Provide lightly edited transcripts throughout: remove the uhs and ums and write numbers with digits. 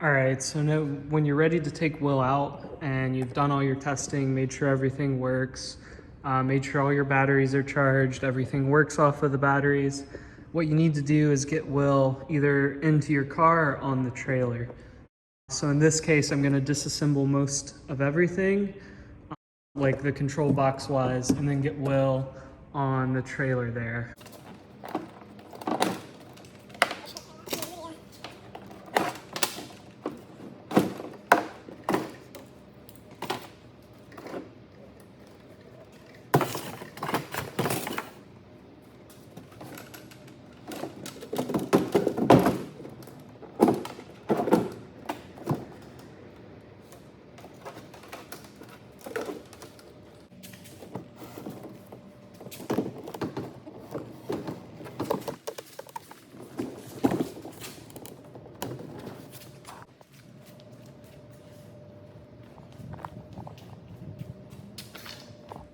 All right, so now when you're ready to take WIL out and you've done all your testing, made sure everything works, made sure all your batteries are charged, everything works off of the batteries, what you need to do is get WIL either into your car or on the trailer. So in this case, I'm going to disassemble most of everything, like the control box wise, and then get WIL on the trailer there.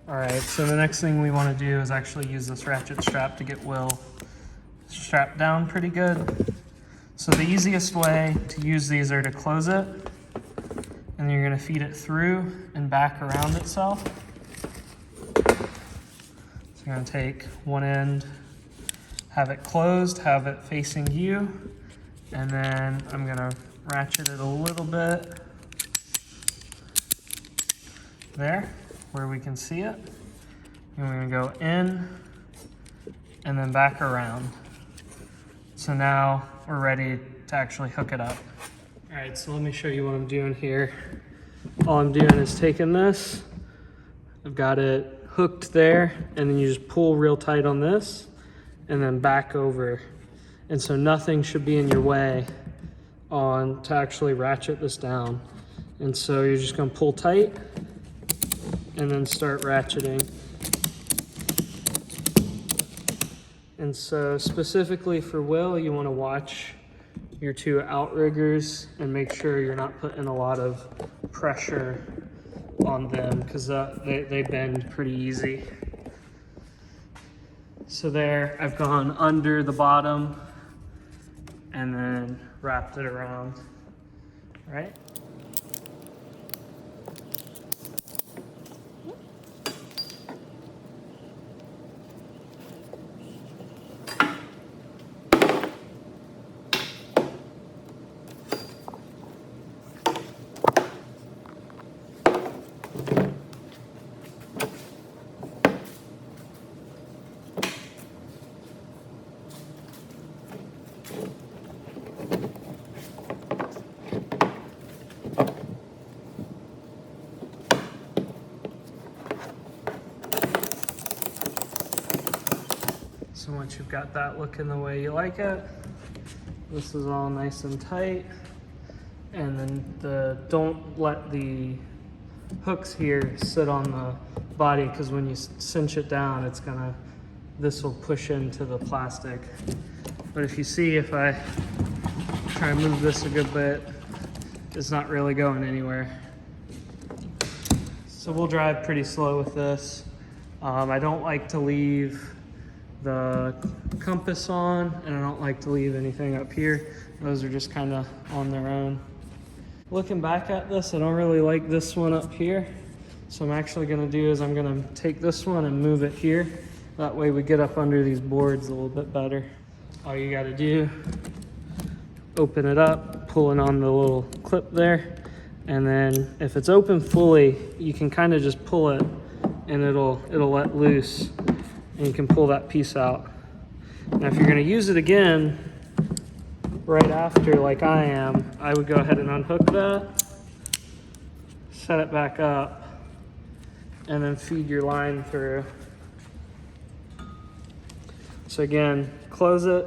All right, so the next thing we want to do is actually use this ratchet strap to get WIL strapped down pretty good. So the easiest way to use these are to close it, and you're going to feed it through and back around itself. So you're going to take one end, have it closed, have it facing you, and then I'm going to ratchet it a little bit there where we can see it. And we're going to go in and then back around. So now we're ready to actually hook it up. All right, so let me show you what I'm doing here. All I'm doing is taking this, I've got it hooked there, and then you just pull real tight on this and then back over. And so nothing should be in your way to actually ratchet this down. And so you're just gonna pull tight and then start ratcheting. And so specifically for WIL, you want to watch your two outriggers and make sure you're not putting a lot of pressure on them, because they bend pretty easy. So there, I've gone under the bottom and then wrapped it around, right? So once you've got that looking the way you like it, this is all nice and tight. And then don't let the hooks here sit on the body, because when you cinch it down, this will push into the plastic. But if you see, if I try and move this a good bit, it's not really going anywhere. So we'll drive pretty slow with this. I don't like to leave the compass on, and I don't like to leave anything up here. Those are just kind of on their own. Looking back at this, I don't really like this one up here. So I'm actually gonna do is I'm gonna take this one and move it here. That way we get up under these boards a little bit better. All you gotta do, open it up, pulling on the little clip there. And then if it's open fully, you can kind of just pull it and it'll let loose. And you can pull that piece out. Now if you're gonna use it again, right after like I am, I would go ahead and unhook that, set it back up, and then feed your line through. So again, close it,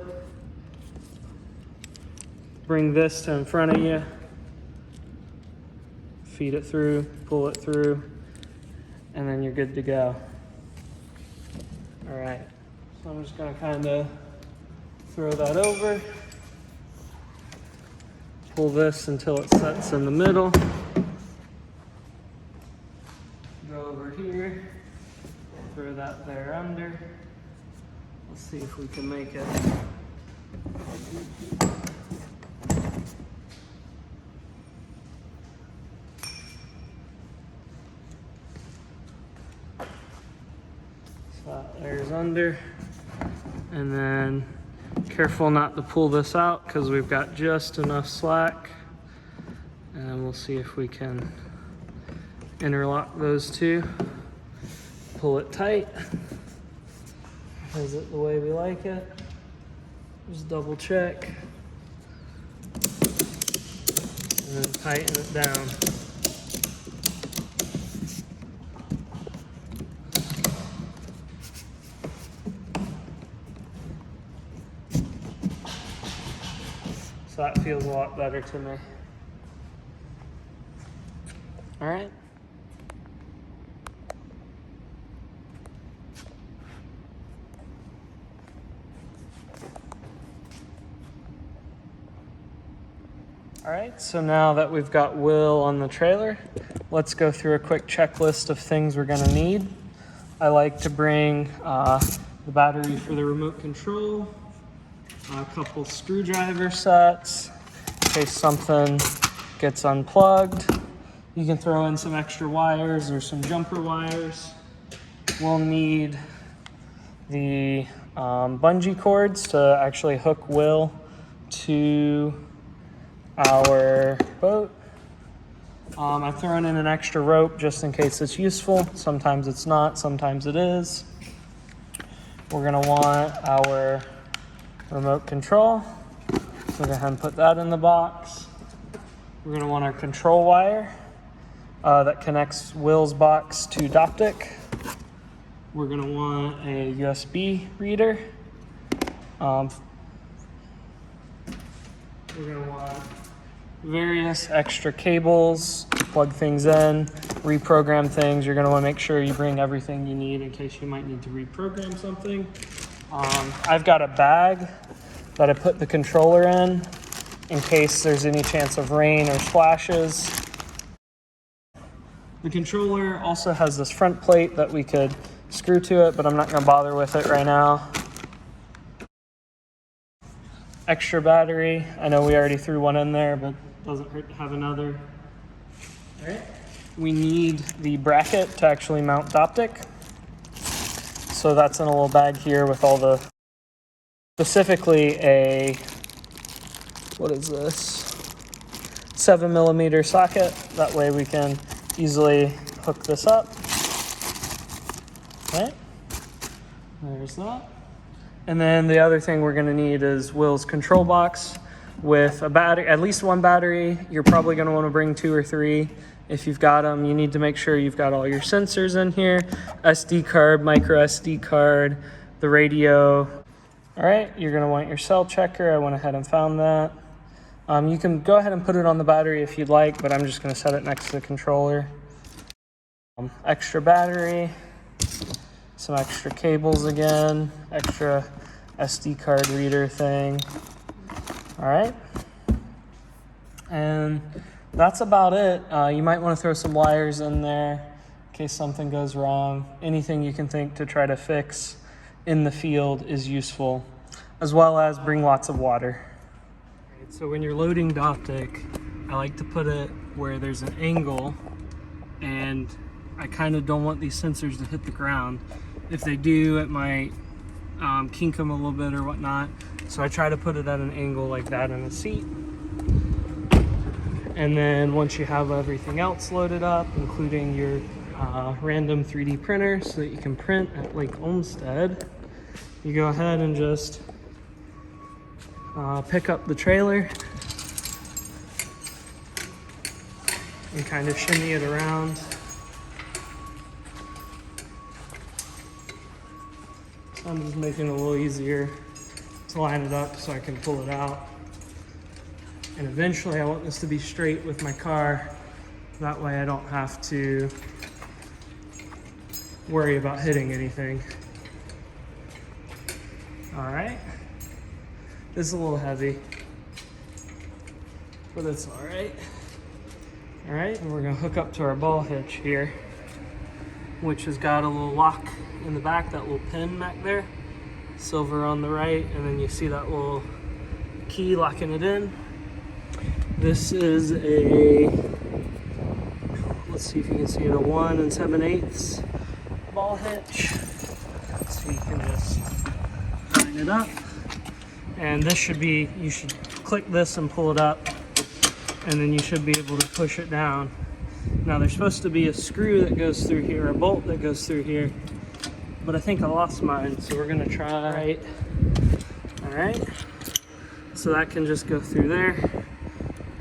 bring this to in front of you, feed it through, pull it through, and then you're good to go. All right, so I'm just gonna kind of throw that over, pull this until it sets in the middle, go over here, throw that there under. Let's see if we can make it. under. And then careful not to pull this out because we've got just enough slack. And we'll see if we can interlock those two. Pull it tight. Is it the way we like it? Just double check. And then tighten it down. So that feels a lot better to me. All right. All right, so now that we've got WIL on the trailer, let's go through a quick checklist of things we're gonna need. I like to bring the battery for the remote control, a couple screwdriver sets in case something gets unplugged. You can throw in some extra wires or some jumper wires. We'll need the bungee cords to actually hook WIL to our boat. I've thrown in an extra rope just in case it's useful. Sometimes it's not, sometimes it is. We're gonna want our remote control. So go ahead and put that in the box. We're gonna want our control wire that connects WIL's box to Doptic. We're gonna want a USB reader. We're gonna want various extra cables, plug things in, reprogram things. You're gonna wanna make sure you bring everything you need in case you might need to reprogram something. I've got a bag that I put the controller in case there's any chance of rain or splashes. The controller also has this front plate that we could screw to it, but I'm not gonna bother with it right now. Extra battery. I know we already threw one in there, but doesn't hurt to have another. All right. We need the bracket to actually mount Doptic. So that's in a little bag here with all the, specifically a, what is this? 7mm socket. That way we can easily hook this up. All right. There's that. And then the other thing we're gonna need is WIL's control box with a battery, at least one battery. You're probably gonna wanna bring 2 or 3. If you've got them, you need to make sure you've got all your sensors in here, SD card, micro SD card, the radio. All right, you're gonna want your cell checker. I went ahead and found that. You can go ahead and put it on the battery if you'd like, but I'm just gonna set it next to the controller. Extra battery, some extra cables again, extra SD card reader thing. All right, and that's about it. You might want to throw some wires in there in case something goes wrong. Anything you can think to try to fix in the field is useful, as well as bring lots of water. So when you're loading Doptic, I like to put it where there's an angle, and I kind of don't want these sensors to hit the ground. If they do, it might kink them a little bit or whatnot. So I try to put it at an angle like that in the seat. And then once you have everything else loaded up, including your random 3D printer so that you can print at Lake Olmstead, you go ahead and just pick up the trailer and kind of shimmy it around. So I'm just making it a little easier to line it up so I can pull it out. And eventually I want this to be straight with my car. That way I don't have to worry about hitting anything. All right. This is a little heavy, but it's all right. All right, and we're gonna hook up to our ball hitch here, which has got a little lock in the back, that little pin back there, silver on the right, and then you see that little key locking it in. This is a, let's see if you can see it, a 1 7/8 ball hitch. So you can just line it up. And this should be, you should click this and pull it up, and then you should be able to push it down. Now there's supposed to be a screw that goes through here, a bolt that goes through here, but I think I lost mine, so we're gonna try right. All right, so that can just go through there,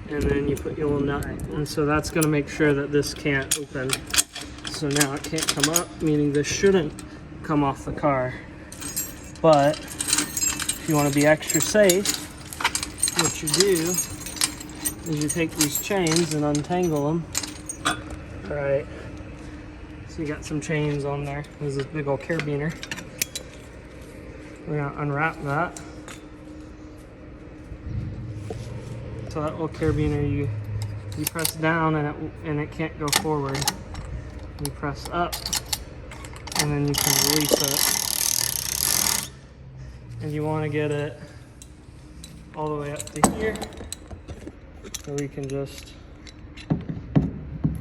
and then you put your little nut, and so that's gonna make sure that this can't open. So now it can't come up, meaning this shouldn't come off the car. But if you want to be extra safe, what you do is you take these chains and untangle them. All right, so you got some chains on there. There's this big old carabiner. We're gonna unwrap that. So that little carabiner, you press down and it can't go forward. You press up and then you can release it. And you want to get it all the way up to here, so we can just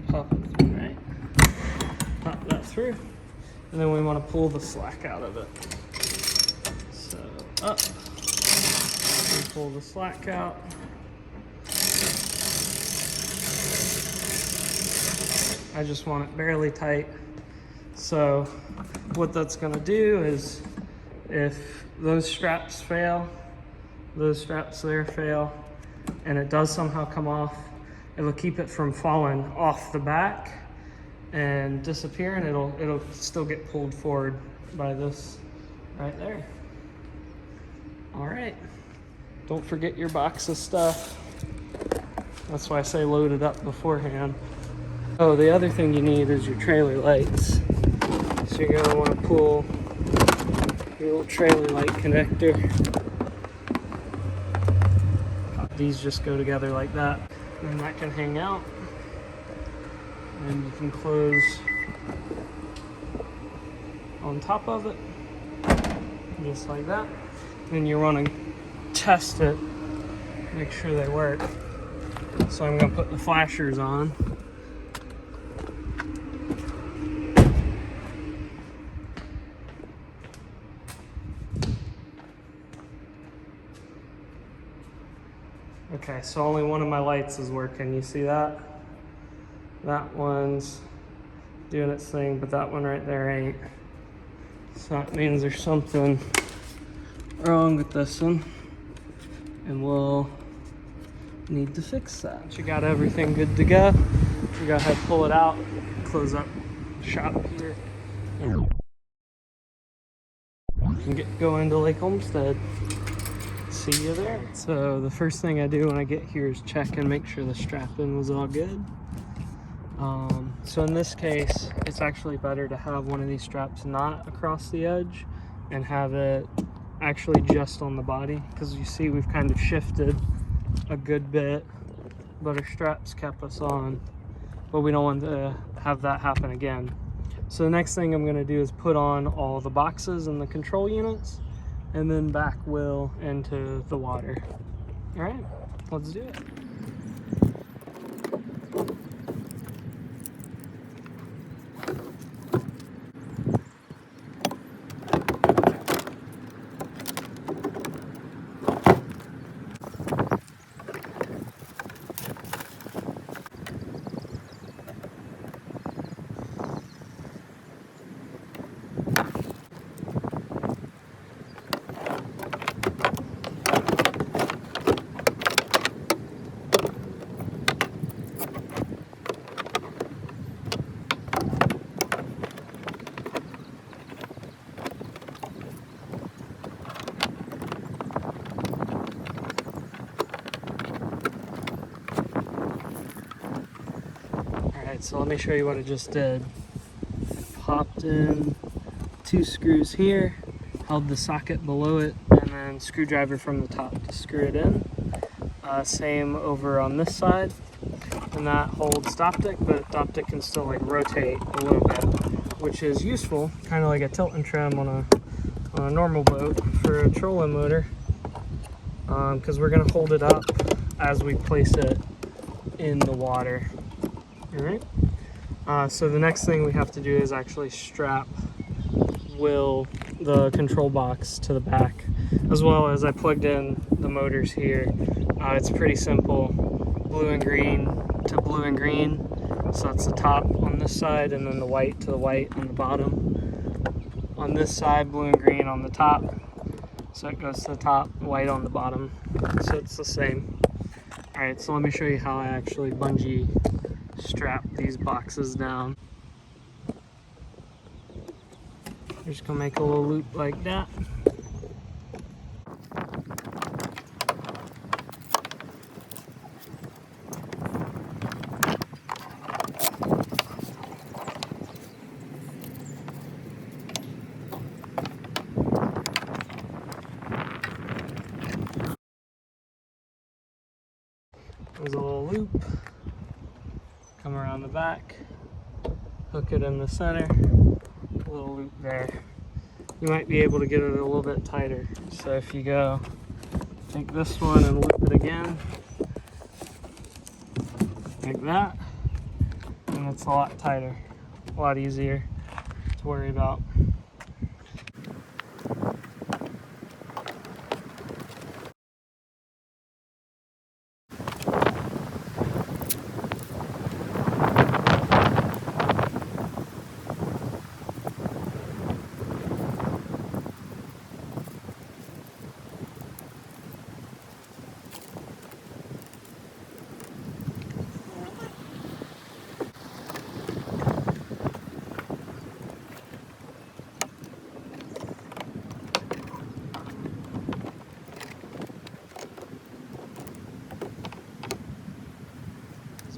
pop that through, and then we want to pull the slack out of it. So up, and pull the slack out. I just want it barely tight. So what that's going to do is, if those straps fail, those straps there fail, and it does somehow come off, it'll keep it from falling off the back and disappear, and it'll still get pulled forward by this right there. All right, don't forget your box of stuff. That's why I say load it up beforehand. Oh, the other thing you need is your trailer lights. So you're gonna want to pull your little trailer light connector. These just go together like that, and that can hang out, and you can close on top of it, just like that. Then you want to test it, make sure they work. So I'm gonna put the flashers on. Okay, so only one of my lights is working. You see that? That one's doing its thing, but that one right there ain't. So that means there's something wrong with this one, and we'll need to fix that. You got everything good to go. You go ahead, pull it out, close up shop here, and go into Lake Olmstead. See you there. So the first thing I do when I get here is check and make sure the strap-in was all good. So in this case, it's actually better to have one of these straps not across the edge and have it actually just on the body, because you see we've kind of shifted a good bit, but our straps kept us on, but we don't want to have that happen again. So the next thing I'm going to do is put on all the boxes and the control units, and then back WIL into the water. All right, let's do it. So let me show you what I just did. I popped in 2 screws here, held the socket below it, and then screwdriver from the top to screw it in. Same over on this side, and that holds the optic, but the optic can still like rotate a little bit, which is useful, kind of like a tilt and trim on a normal boat for a trolling motor, because we're going to hold it up as we place it in the water. All right. So the next thing we have to do is actually strap WIL the control box to the back, as well as I plugged in the motors here. It's pretty simple, blue and green to blue and green, so that's the top on this side, and then the white to the white on the bottom. On this side, blue and green on the top, so it goes to the top, white on the bottom, so it's the same. Alright, so let me show you how I actually bungee strap these boxes down. You're just gonna make a little loop like that. There's a little loop. Come around the back, hook it in the center, a little loop there. You might be able to get it a little bit tighter. So if you go, take this one and loop it again, like that, and it's a lot tighter, a lot easier to worry about.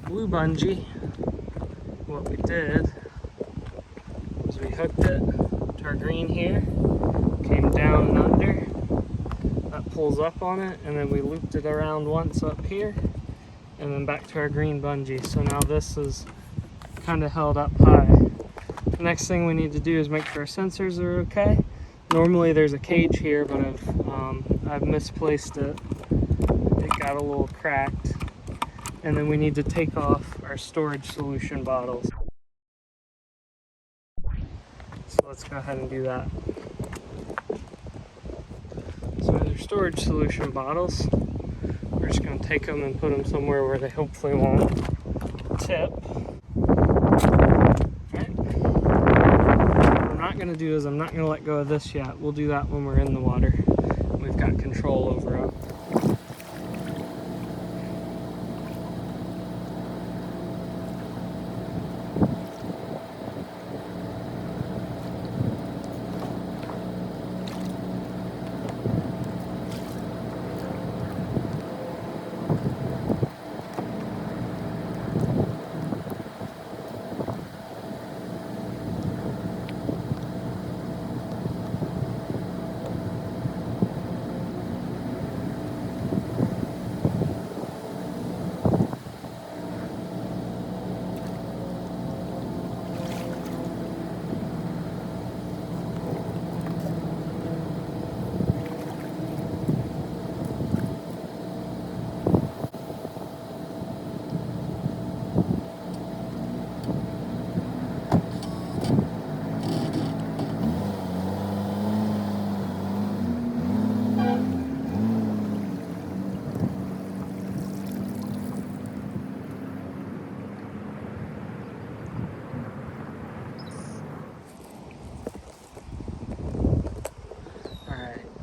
Blue bungee, what we did was we hooked it to our green here, came down and under, that pulls up on it, and then we looped it around once up here, and then back to our green bungee. So now this is kind of held up high. The next thing we need to do is make sure our sensors are okay. Normally there's a cage here, but I've misplaced it. It got a little cracked. And then we need to take off our storage solution bottles. So let's go ahead and do that. So with our storage solution bottles, we're just going to take them and put them somewhere where they hopefully won't tip. Right. What I'm not going to do is I'm not going to let go of this yet. We'll do that when we're in the water. We've got control over them.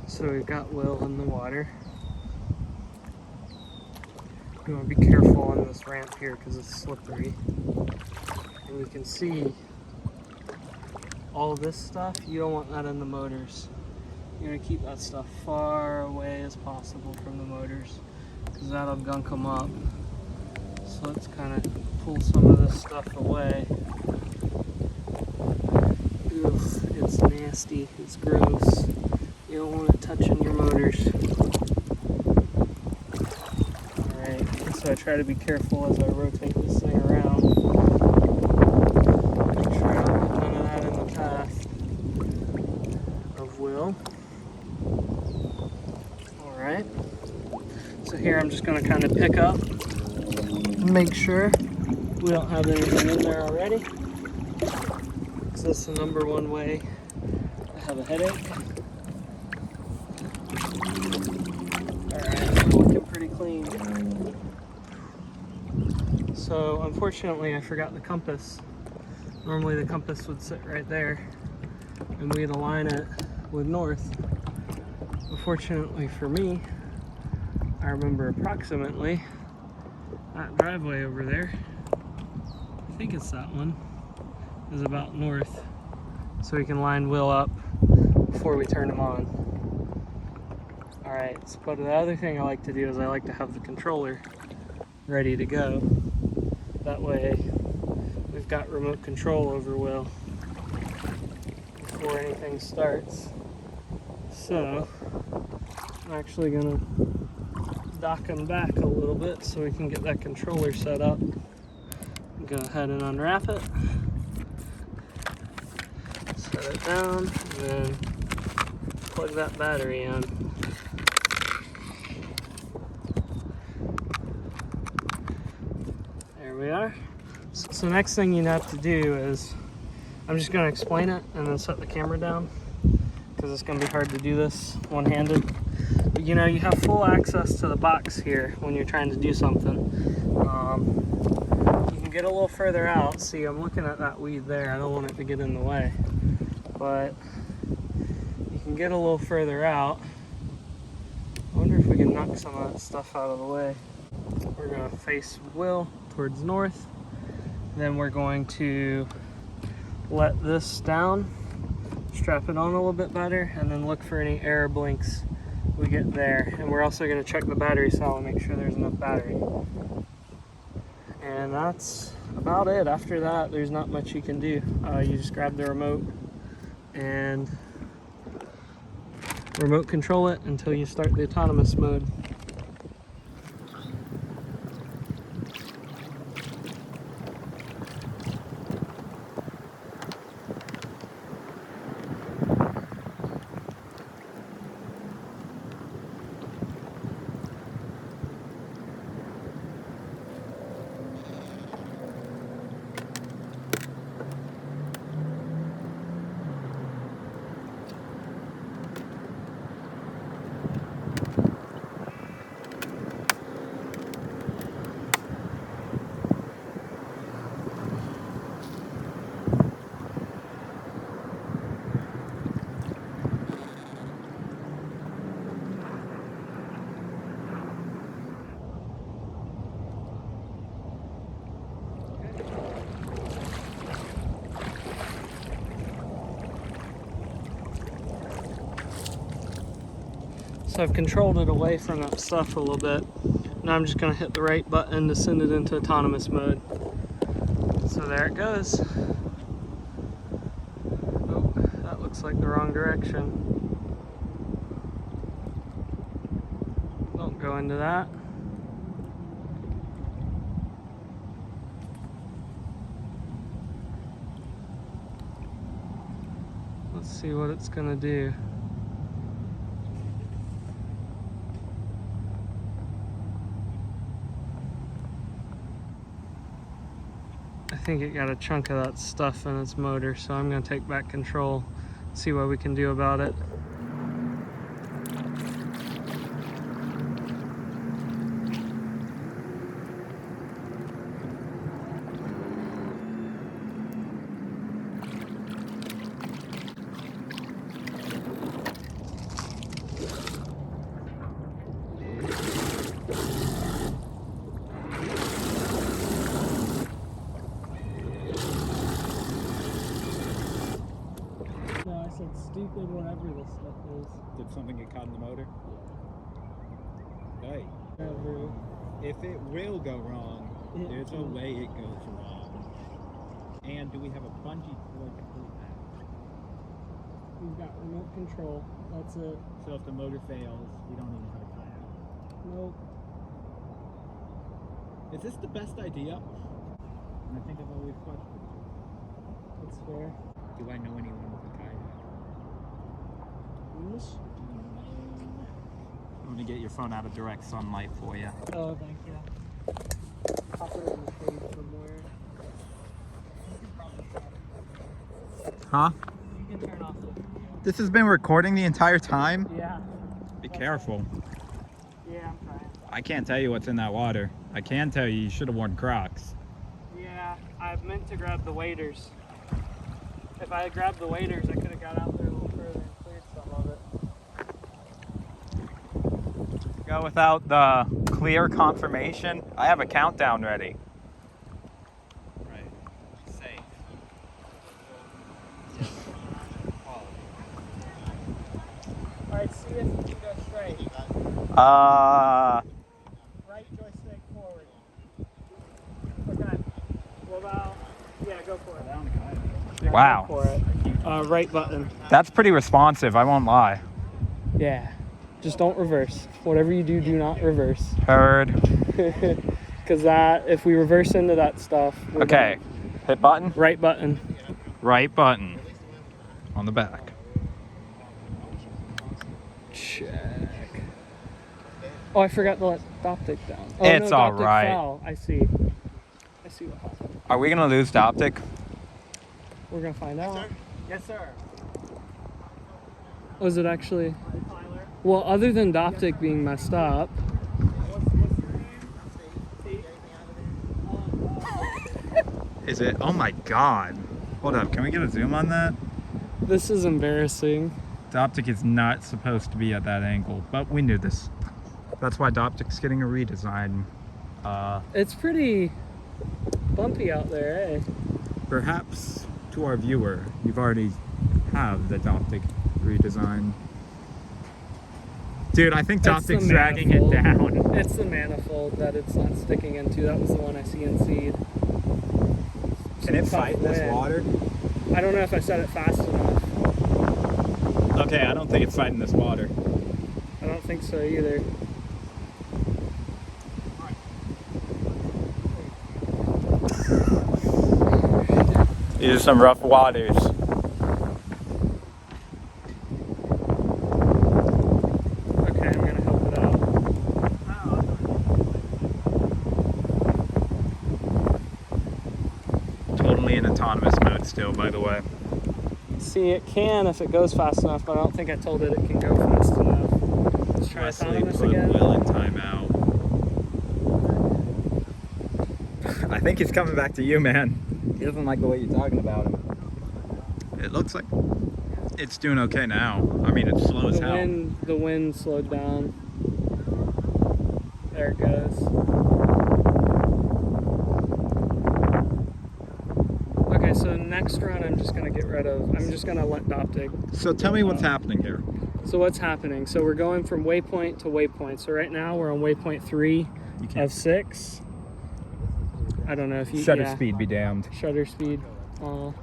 So we've got WIL in the water. You want to be careful on this ramp here because it's slippery. And you can see all this stuff, you don't want that in the motors. You're going to keep that stuff far away as possible from the motors because that'll gunk them up. So let's kind of pull some of this stuff away. Oof, it's nasty, it's gross. You don't want it touching your motors. Alright, so I try to be careful as I rotate this thing around. Make sure I don't put none of that in the path of WIL. Alright, so here I'm just going to kind of pick up, make sure we don't have anything in there already. Because that's the number one way to have a headache. Alright, looking pretty clean. So unfortunately I forgot the compass. Normally the compass would sit right there and we'd align it with north. Unfortunately for me, I remember approximately that driveway over there, I think it's that one, is about north. So we can line Will up before we turn him on. Alright, but the other thing I like to do is I like to have the controller ready to go. That way we've got remote control over Will before anything starts. So I'm actually gonna dock him back a little bit so we can get that controller set up. Go ahead and unwrap it. Set it down, and then plug that battery in. There we are. So next thing you have to do is, I'm just going to explain it and then set the camera down, because it's going to be hard to do this one-handed. But you know, you have full access to the box here when you're trying to do something. You can get a little further out. See, I'm looking at that weed there. I don't want it to get in the way. But you can get a little further out. I wonder if we can knock some of that stuff out of the way. We're going to face Will towards north. Then we're going to let this down, strap it on a little bit better, and then look for any error blinks we get there. And we're also going to check the battery cell and make sure there's enough battery. And that's about it. After that, there's not much you can do. You just grab the remote and remote control it until you start the autonomous mode. So I've controlled it away from that stuff a little bit. Now I'm just going to hit the right button to send it into autonomous mode. So there it goes. Oh, that looks like the wrong direction. Don't go into that. Let's see what it's going to do. I think it got a chunk of that stuff in its motor, so I'm going to take back control, see what we can do about it. Stupid, whatever this stuff is. Did something get caught in the motor? Yeah. Hey. Whatever. If it will go wrong, there's a way it goes wrong. And do we have a bungee cord to pull it back? We've got remote control. That's it. So if the motor fails, we don't even have a kayak. Nope. Is this the best idea? And I think I've always questioned. That's fair. Do I know anyone with a kayak? I'm gonna get your phone out of direct sunlight for you. Oh, thank you. Pop it in the shade somewhere. Huh? You can turn off the video. This has been recording the entire time? Yeah. Be careful. Yeah, I'm trying. I can't tell you what's in that water. I can tell you should have worn Crocs. Yeah, I meant to grab the waders. If I had grabbed the waders, I could have got out there a little further and cleared some of it. Go without the clear confirmation. I have a countdown ready. Right. Safe. Alright, see if you can go straight. Right joystick forward. Okay. What about, yeah, go for it. Wow. Go for it. Right button. That's pretty responsive, I won't lie. Yeah. Just don't reverse. Whatever you do, do not reverse. Heard. Because that, if we reverse into that stuff. Okay. Hit button. Right button. Right button. On the back. Check. Oh, I forgot to let Doptic down. Oh, It's no, all Doptic right. fell. I see. I see what happened. Are we gonna lose Doptic? We're gonna find out. Yes, sir. Was it actually? Well, other than Doptic being messed up. Is it? Oh my god. Hold up, can we get a zoom on that? This is embarrassing. Doptic is not supposed to be at that angle, but we knew this. That's why Doptic's getting a redesign. It's pretty bumpy out there, eh? Perhaps to our viewer, you've already have the Doptic redesign. Dude, I think It's the Doptic's dragging it manifold. down. It's the manifold that it's not sticking into. That was the one I CNC'd. Can it fight this water? I don't know if I set it fast enough. Okay, I don't think it's fighting this water. I don't think so either. These are some rough waters. Okay, I'm gonna help it out. Totally in autonomous mode still, by the way. See, it can if it goes fast enough, but I don't think I told it it can go fast enough. Let's try Wesley autonomous put again. Will in timeout. I think he's coming back to you, man. He doesn't like the way you're talking about him. It looks like it's doing okay now. I mean, it's slow as hell. The wind slowed down. There it goes. Okay, so next run I'm just gonna let Doptic. So tell me what's happening here. So what's happening? So we're going from waypoint to waypoint. So right now we're on waypoint 3 of 6. I don't know if you Shutter speed be damned. Shutter speed. And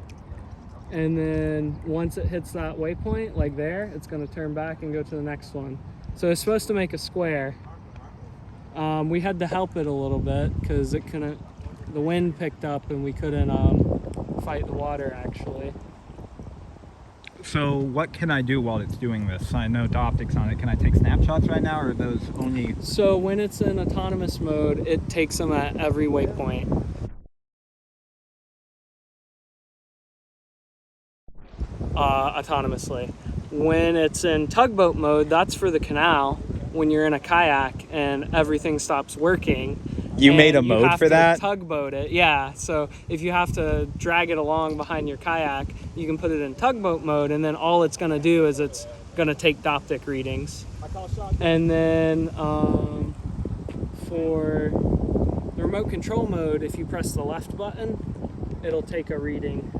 then once it hits that waypoint, like there, it's going to turn back and go to the next one. So it's supposed to make a square. We had to help it a little bit because it couldn't. The wind picked up and we couldn't fight the water actually. So what can I do while it's doing this? I know Doptic's on it. Can I take snapshots right now, or are those only? So when it's in autonomous mode, it takes them at every waypoint. Autonomously. When it's in tugboat mode, that's for the canal. When you're in a kayak and everything stops working. You made a mode for that? Tugboat it, yeah. So if you have to drag it along behind your kayak, you can put it in tugboat mode, and then all it's going to do is it's going to take Doptic readings. And then for the remote control mode, if you press the left button, it'll take a reading.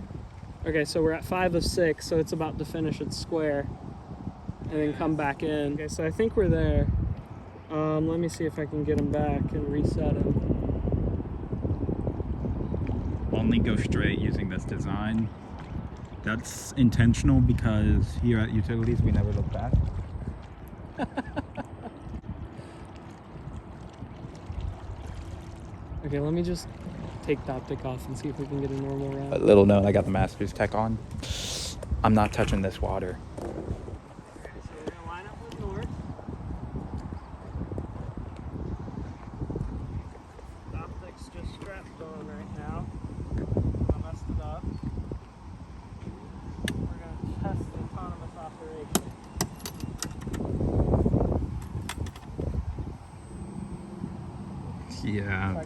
Okay, so we're at 5 of 6, so it's about to finish its square and then come back in. Okay, so I think we're there. Let me see if I can get him back and reset him. Only go straight using this design. That's intentional because here at Utilities we never look back. Okay, let me just take Doptic off and see if we can get a normal round. A little known, I got the Masters tech on. I'm not touching this water. So we're gonna line up with north. Doptic's just strapped on right now. I messed it up. We're gonna test the autonomous off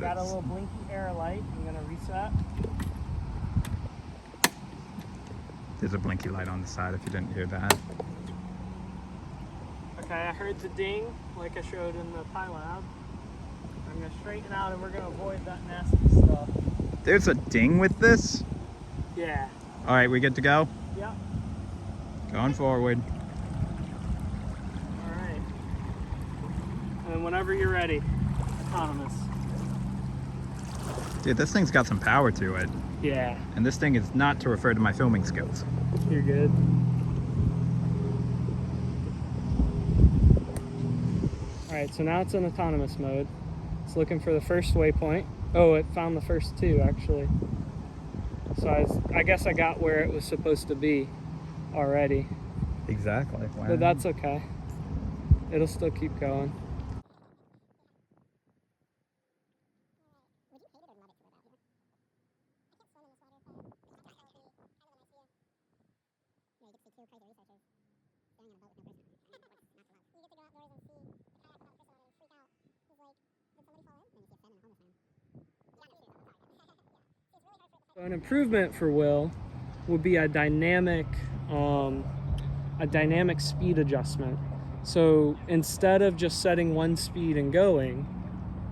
got a little blinky air light. I'm gonna reset. There's a blinky light on the side if you didn't hear that. Okay, I heard the ding like I showed in the Pi Lab. I'm gonna straighten out and we're gonna avoid that nasty stuff. There's a ding with this? Yeah. All right, we good to go? Yep. Going forward. All right. And whenever you're ready, autonomous. Dude, this thing's got some power to it. Yeah. And this thing is not to refer to my filming skills. You're good. All right, so now it's in autonomous mode. It's looking for the first waypoint. Oh, it found the first two actually. So I guess I got where it was supposed to be already. Exactly. Wow. But that's okay. It'll still keep going. So an improvement for WIL would be a dynamic speed adjustment. So instead of just setting one speed and going,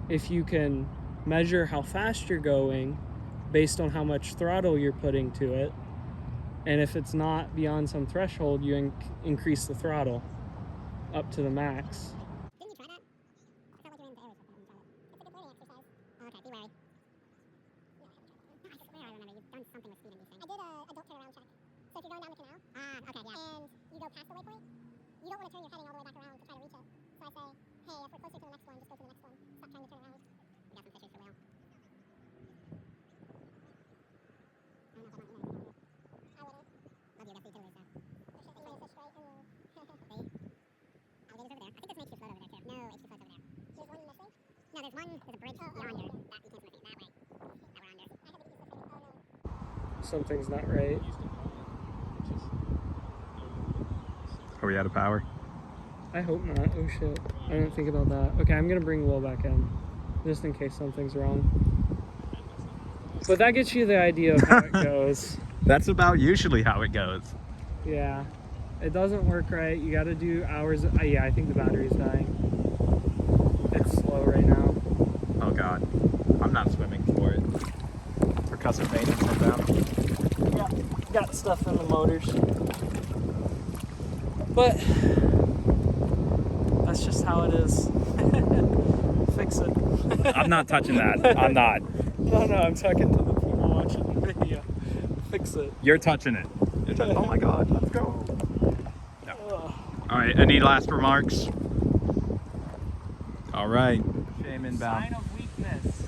if you can measure how fast you're going based on how much throttle you're putting to it, and if it's not beyond some threshold, you increase the throttle up to the max. Didn't you try that? I felt like you were in the air or something. It's a good learning exercise. Oh, okay, be wary. No, I swear I remember you've done something with speed inducing. I did a don't turn around check. So if you're going down the canal, okay, yeah, and you go past the waypoint, you don't want to turn your heading all the way back around to try to reach it. So I say, hey, if we're closer to the next one, just go to the next one. Stop trying to turn around. We got some pictures for WIL. I don't know if I want you guys. I wouldn't. Love you, I got the utilities though. For sure, anybody so straight and alligators over there. I think there's an HQ float over there too. No, HQ float's over there. There's one missing? No, there's one. There's a bridge yonder. That you can't see that way. That we're under. I had to be specific. Oh no. Something's not right. Are we out of power? I hope not. Oh shit. I didn't think about that. Okay, I'm gonna bring WIL back in, just in case something's wrong. But that gets you the idea of how it goes. That's about usually how it goes. Yeah. It doesn't work right. You gotta do hours. Yeah, I think the battery's dying. It's slow right now. Oh god. I'm not swimming for it. Percussive maintenance on them. Yeah, got stuff in the motors. But that's just how it is. Fix it. I'm not touching that. I'm not. No, I'm talking to the people watching the video. Fix it. You're touching it. You're touching. Oh my god, let's go. No. Alright, any last remarks? Alright. Shame inbound. Sign of weakness.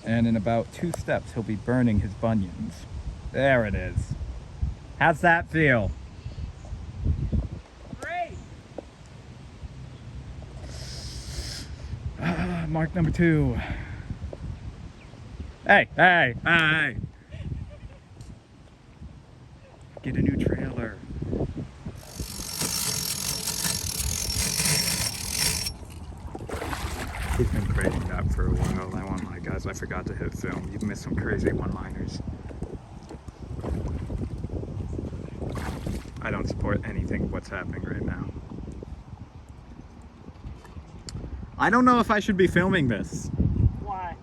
And in about 2 steps, he'll be burning his bunions. There it is. How's that feel? Great. Mark number 2. Hey. Get a new trailer. He's been creating that for a while. I won't lie, guys. I forgot to hit film. You've missed some crazy one-liners. I don't support anything what's happening right now. I don't know if I should be filming this. Why?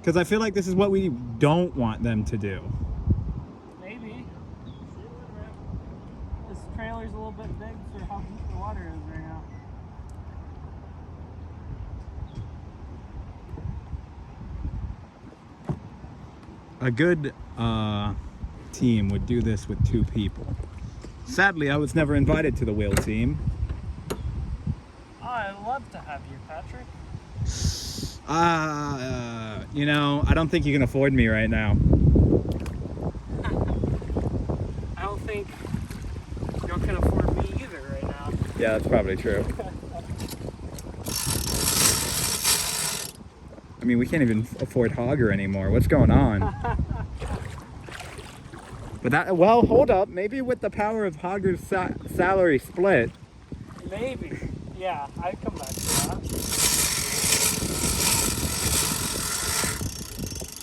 Because I feel like this is what we don't want them to do. Maybe. This trailer's a little bit big for how deep the water is right now. A good team would do this with 2 people. Sadly, I was never invited to the WIL team. Oh, I'd love to have you, Patrick. You know, I don't think you can afford me right now. I don't think you can afford me either right now. Yeah, that's probably true. I mean, we can't even afford Hogger anymore. What's going on? But that, well, hold up. Maybe with the power of Hogger's salary split. Maybe. Yeah, I'd come back to that.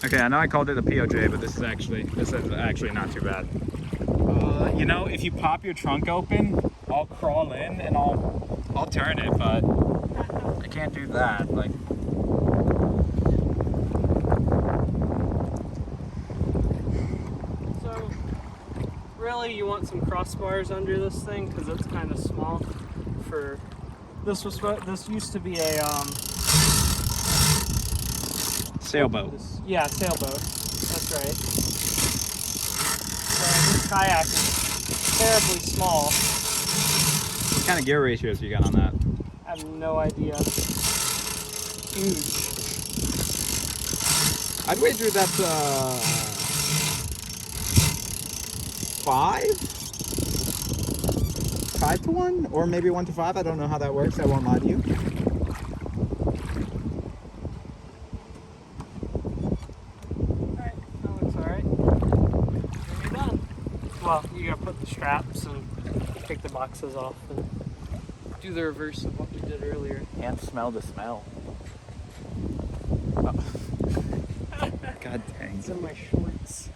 Okay, I know I called it a POJ, but this is actually not too bad. You know, if you pop your trunk open, I'll crawl in and I'll turn it, but I can't do that. Like, So, really, you want some crossbars under this thing because it's kind of small. For this used to be a sailboat. yeah, sailboat. That's right. So this kayak is terribly small. What kind of gear ratios you got on that? I have no idea. Huge. I'd wager that's 5 to 1, or maybe 1 to 5. I don't know how that works. I won't lie to you. Alright, that looks alright. Then you're done. Well, you gotta put the straps and take the boxes off and do the reverse of what we did earlier. Can't smell the smell. Oh. God dang. It's in my shorts.